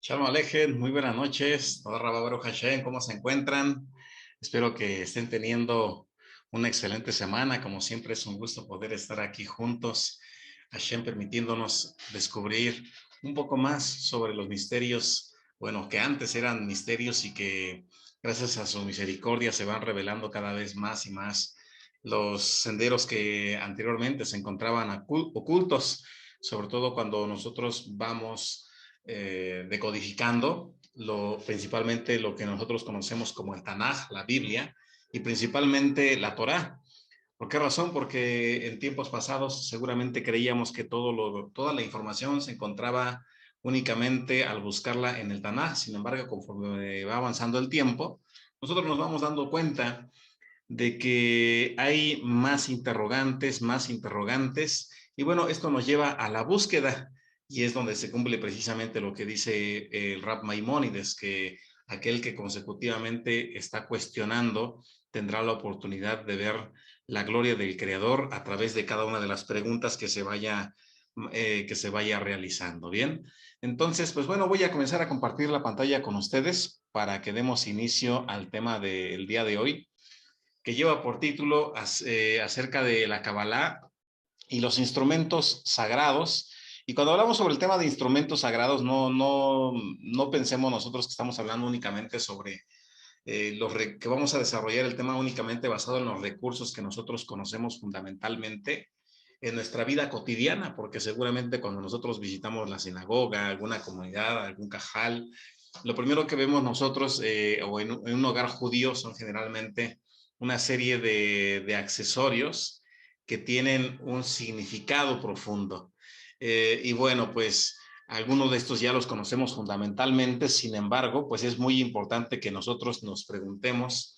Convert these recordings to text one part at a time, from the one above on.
Shalom Alejen, muy buenas noches. Toda Rabba Baruch Hashem, ¿cómo se encuentran? Espero que estén teniendo una excelente semana. Como siempre, es un gusto poder estar aquí juntos. Hashem permitiéndonos descubrir un poco más sobre los misterios, bueno, que antes eran misterios y que gracias a su misericordia se van revelando cada vez más y más los senderos que anteriormente se encontraban ocultos, sobre todo cuando nosotros vamos decodificando principalmente lo que nosotros conocemos como el Tanaj, la Biblia, y principalmente la Torá. ¿Por qué razón? Porque en tiempos pasados seguramente creíamos que toda la información se encontraba únicamente al buscarla en el Tanaj. Sin embargo, conforme va avanzando el tiempo, nosotros nos vamos dando cuenta de que hay más interrogantes, y bueno, esto nos lleva a la búsqueda, y es donde se cumple precisamente lo que dice el Rab Maimónides, que aquel que consecutivamente está cuestionando tendrá la oportunidad de ver la gloria del Creador a través de cada una de las preguntas que se vaya realizando. Bien, entonces, pues bueno, voy a comenzar a compartir la pantalla con ustedes para que demos inicio al tema del día de hoy, que lleva por título acerca de la Kabbalah y los instrumentos sagrados. Y cuando hablamos sobre el tema de instrumentos sagrados, no pensemos nosotros que estamos hablando únicamente sobre que vamos a desarrollar el tema únicamente basado en los recursos que nosotros conocemos fundamentalmente en nuestra vida cotidiana, porque seguramente cuando nosotros visitamos la sinagoga, alguna comunidad, algún cajal, lo primero que vemos nosotros o en un hogar judío son generalmente una serie de accesorios que tienen un significado profundo. Y bueno, pues algunos de estos ya los conocemos fundamentalmente. Sin embargo, pues es muy importante que nosotros nos preguntemos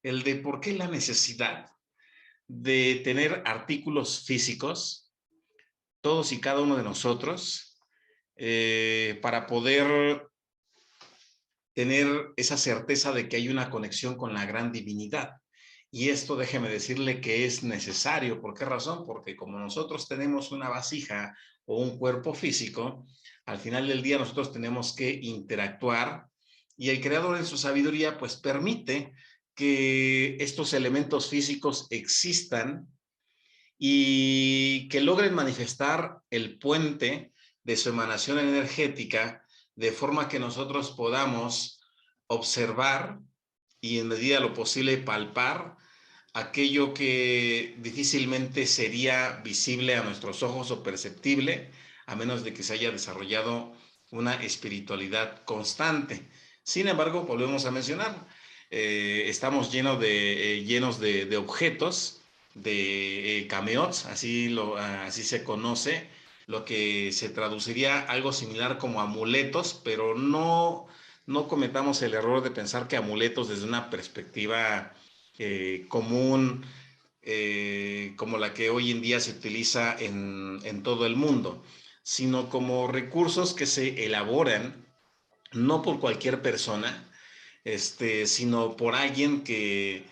el de por qué la necesidad de tener artículos físicos, todos y cada uno de nosotros, para poder tener esa certeza de que hay una conexión con la gran divinidad. Y esto déjeme decirle que es necesario. ¿Por qué razón? Porque como nosotros tenemos una vasija o un cuerpo físico, al final del día nosotros tenemos que interactuar, y el Creador en su sabiduría pues permite que estos elementos físicos existan y que logren manifestar el puente de su emanación energética, de forma que nosotros podamos observar y en medida de lo posible palpar aquello que difícilmente sería visible a nuestros ojos o perceptible, a menos de que se haya desarrollado una espiritualidad constante. Sin embargo, volvemos a mencionar, estamos llenos de objetos, de cameots, así se conoce, lo que se traduciría algo similar como amuletos, pero no cometamos el error de pensar que amuletos desde una perspectiva común, como la que hoy en día se utiliza en todo el mundo, sino como recursos que se elaboran no por cualquier persona, sino por alguien que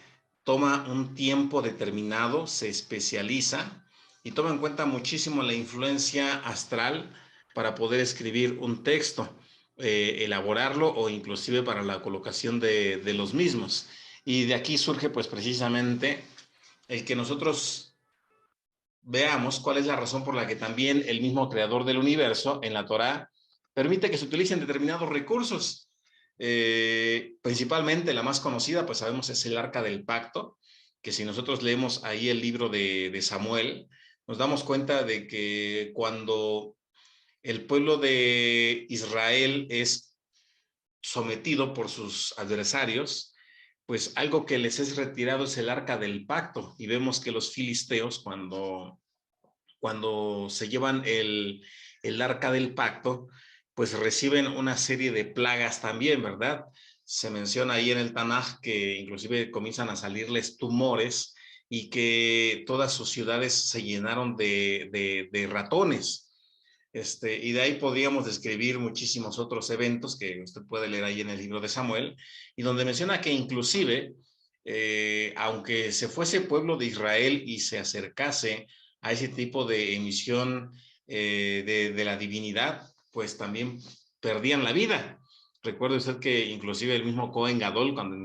toma un tiempo determinado, se especializa y toma en cuenta muchísimo la influencia astral para poder escribir un texto, elaborarlo o inclusive para la colocación de los mismos. Y de aquí surge pues precisamente el que nosotros veamos cuál es la razón por la que también el mismo creador del universo en la Torá permite que se utilicen determinados recursos. Principalmente la más conocida, pues sabemos, es el Arca del Pacto, que si nosotros leemos ahí el libro de Samuel, nos damos cuenta de que cuando el pueblo de Israel es sometido por sus adversarios, pues algo que les es retirado es el Arca del Pacto, y vemos que los filisteos cuando se llevan el Arca del Pacto, pues reciben una serie de plagas también, ¿verdad? Se menciona ahí en el Tanaj que inclusive comienzan a salirles tumores y que todas sus ciudades se llenaron de ratones. Y de ahí podríamos describir muchísimos otros eventos que usted puede leer ahí en el libro de Samuel, y donde menciona que inclusive, aunque se fuese pueblo de Israel y se acercase a ese tipo de emisión de la divinidad, pues también perdían la vida. Recuerde usted que inclusive el mismo Cohen Gadol, cuando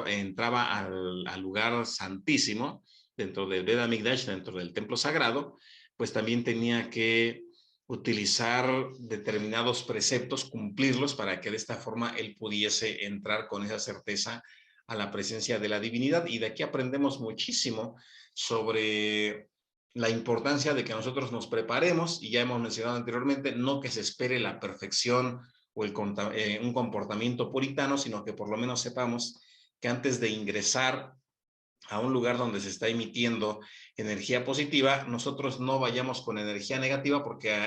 entraba al lugar santísimo, dentro del Bet HaMikdash, dentro del templo sagrado, pues también tenía que utilizar determinados preceptos, cumplirlos, para que de esta forma él pudiese entrar con esa certeza a la presencia de la divinidad. Y de aquí aprendemos muchísimo sobre la importancia de que nosotros nos preparemos, y ya hemos mencionado anteriormente, no que se espere la perfección o un comportamiento puritano, sino que por lo menos sepamos que antes de ingresar a un lugar donde se está emitiendo energía positiva, nosotros no vayamos con energía negativa, porque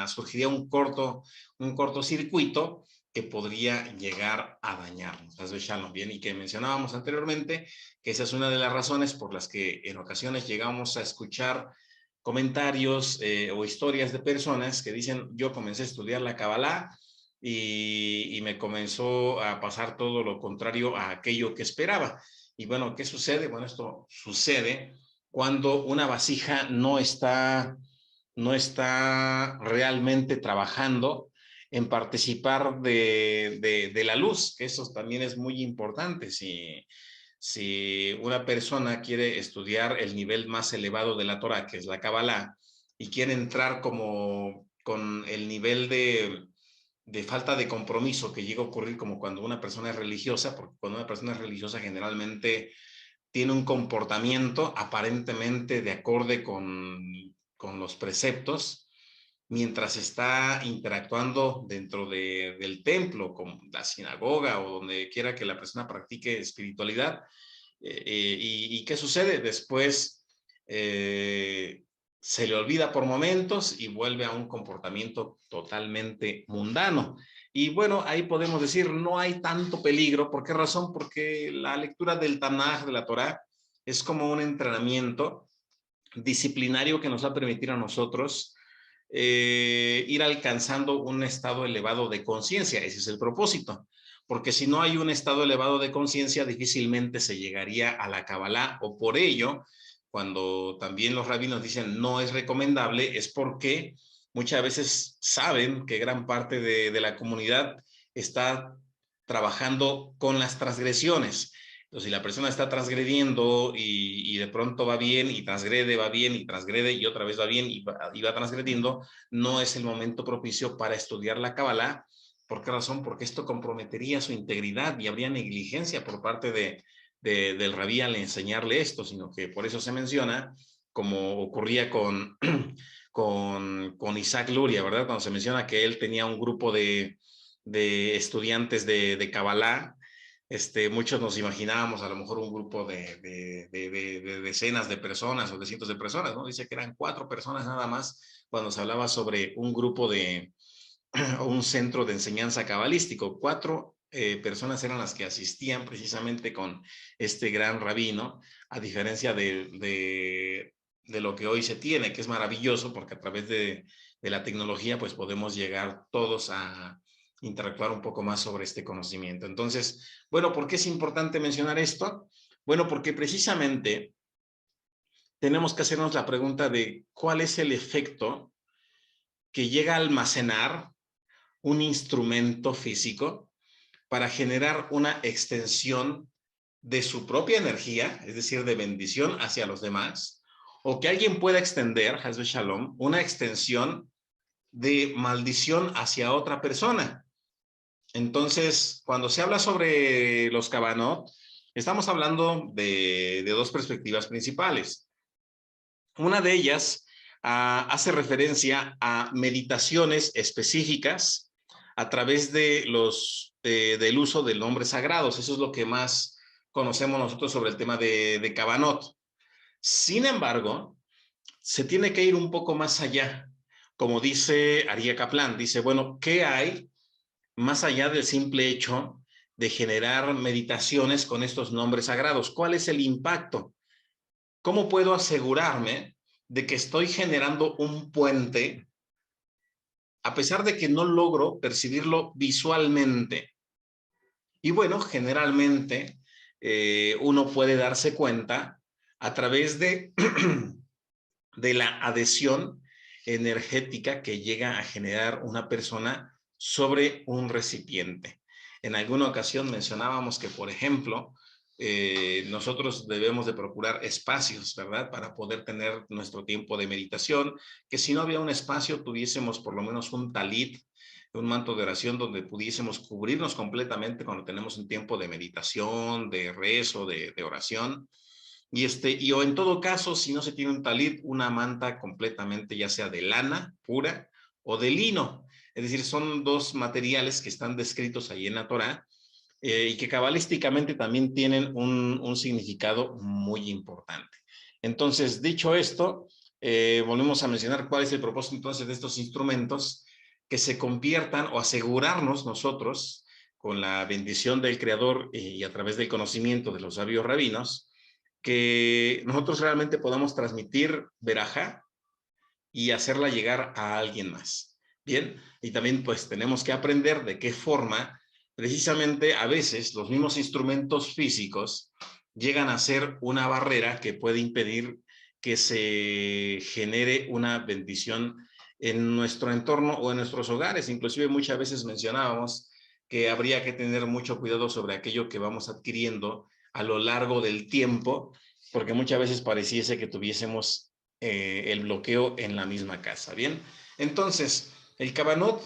surgiría un cortocircuito que podría llegar a dañarnos. Bien, y que mencionábamos anteriormente, que esa es una de las razones por las que en ocasiones llegamos a escuchar comentarios o historias de personas que dicen: yo comencé a estudiar la Kabbalah y me comenzó a pasar todo lo contrario a aquello que esperaba. Y bueno, ¿qué sucede? Bueno, esto sucede cuando una vasija no está realmente trabajando en participar de la luz, que eso también es muy importante. Si una persona quiere estudiar el nivel más elevado de la Torah, que es la Kabbalah, y quiere entrar como con el nivel de falta de compromiso que llega a ocurrir como cuando una persona es religiosa, porque cuando una persona es religiosa generalmente tiene un comportamiento aparentemente de acorde con los preceptos, mientras está interactuando dentro del templo, como la sinagoga o donde quiera que la persona practique espiritualidad. ¿Y qué sucede? Después se le olvida por momentos y vuelve a un comportamiento totalmente mundano. Y bueno, ahí podemos decir, no hay tanto peligro. ¿Por qué razón? Porque la lectura del Tanaj, de la Torá, es como un entrenamiento disciplinario que nos va a permitir a nosotros ir alcanzando un estado elevado de conciencia. Ese es el propósito. Porque si no hay un estado elevado de conciencia, difícilmente se llegaría a la Kabbalah, o por ello, cuando también los rabinos dicen no es recomendable, es porque muchas veces saben que gran parte de la comunidad está trabajando con las transgresiones. Entonces, si la persona está transgrediendo y de pronto va bien y transgrede, va bien y transgrede y otra vez va bien y va transgrediendo, no es el momento propicio para estudiar la Kabbalah. ¿Por qué razón? Porque esto comprometería su integridad y habría negligencia por parte del rabí al enseñarle esto, sino que por eso se menciona, como ocurría con Isaac Luria, ¿verdad? Cuando se menciona que él tenía un grupo de estudiantes de Kabbalah. Muchos nos imaginábamos a lo mejor un grupo de decenas de personas o de cientos de personas, ¿no? Dice que eran 4 personas nada más cuando se hablaba sobre un grupo o un centro de enseñanza cabalístico. 4 personas eran las que asistían precisamente con este gran rabino, a diferencia de lo que hoy se tiene, que es maravilloso, porque a través de la tecnología pues podemos llegar todos a interactuar un poco más sobre este conocimiento. Entonces, bueno, ¿por qué es importante mencionar esto? Bueno, porque precisamente tenemos que hacernos la pregunta de cuál es el efecto que llega a almacenar un instrumento físico para generar una extensión de su propia energía, es decir, de bendición hacia los demás, o que alguien pueda extender, Haz Shalom, una extensión de maldición hacia otra persona. Entonces, cuando se habla sobre los Kavanot, estamos hablando de 2 perspectivas principales. Una de ellas hace referencia a meditaciones específicas a través del uso de nombres sagrados. Eso es lo que más conocemos nosotros sobre el tema de Kavanot. Sin embargo, se tiene que ir un poco más allá. Como dice Aryeh Kaplan, dice, bueno, ¿qué hay más allá del simple hecho de generar meditaciones con estos nombres sagrados? ¿Cuál es el impacto? ¿Cómo puedo asegurarme de que estoy generando un puente a pesar de que no logro percibirlo visualmente? Y bueno, generalmente uno puede darse cuenta a través de la adhesión energética que llega a generar una persona sobre un recipiente. En alguna ocasión mencionábamos que, por ejemplo, nosotros debemos de procurar espacios, ¿verdad? Para poder tener nuestro tiempo de meditación, que si no había un espacio, tuviésemos por lo menos un talit, un manto de oración donde pudiésemos cubrirnos completamente cuando tenemos un tiempo de meditación, de rezo, de oración. Y o en todo caso, si no se tiene un talit, una manta completamente, ya sea de lana pura o de lino. Es decir, son dos materiales que están descritos ahí en la Torá, y que cabalísticamente también tienen un significado muy importante. Entonces, dicho esto, volvemos a mencionar cuál es el propósito entonces de estos instrumentos, que se conviertan o asegurarnos nosotros, con la bendición del Creador y a través del conocimiento de los sabios rabinos, que nosotros realmente podamos transmitir verajá y hacerla llegar a alguien más. Bien, y también pues tenemos que aprender de qué forma precisamente a veces los mismos instrumentos físicos llegan a ser una barrera que puede impedir que se genere una bendición en nuestro entorno o en nuestros hogares. Inclusive muchas veces mencionábamos que habría que tener mucho cuidado sobre aquello que vamos adquiriendo a lo largo del tiempo, porque muchas veces pareciese que tuviésemos el bloqueo en la misma casa. Bien, entonces, el Cabanot